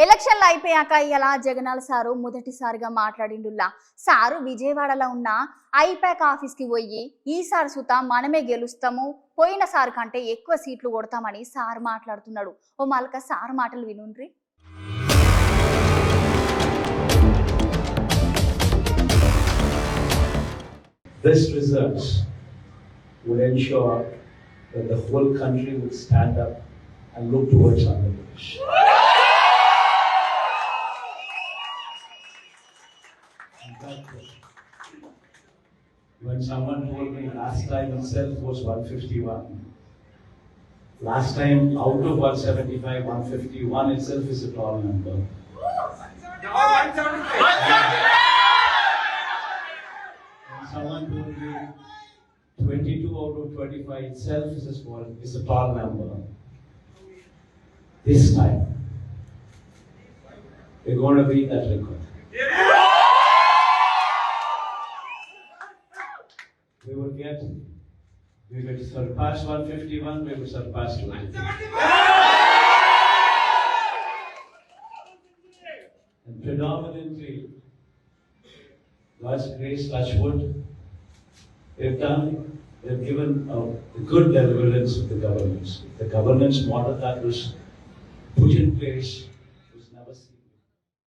ఎలక్షన్లు అయిపోయాక ఇలా జగనాల సారు మొదటిసారిగా మాట్లాడిండుల్లా. సారు విజయవాడలో ఉన్న ఐపాక్ ఆఫీస్ కి పోయి ఈసారి సుత మనమే గెలుస్తాము, పోయిన సార్ కంటే ఎక్కువ సీట్లు కొడతామని సార్ మాట్లాడుతున్నాడు. ఓ మల్క సార్ మాటలు వినుండ్రి. This results would ensure that the whole country would stand up and look towards Andhra Pradesh. When someone told me last time itself was 151, last time out of 175, 151 itself is a tall number. When someone told me 22 out of 25 itself is a tall number. This time, we're going to beat that record. We will surpass 151, we will surpass 250. And predominantly, God's grace, touch wood, they've given a good deliverance of the governance. The governance model that was put in place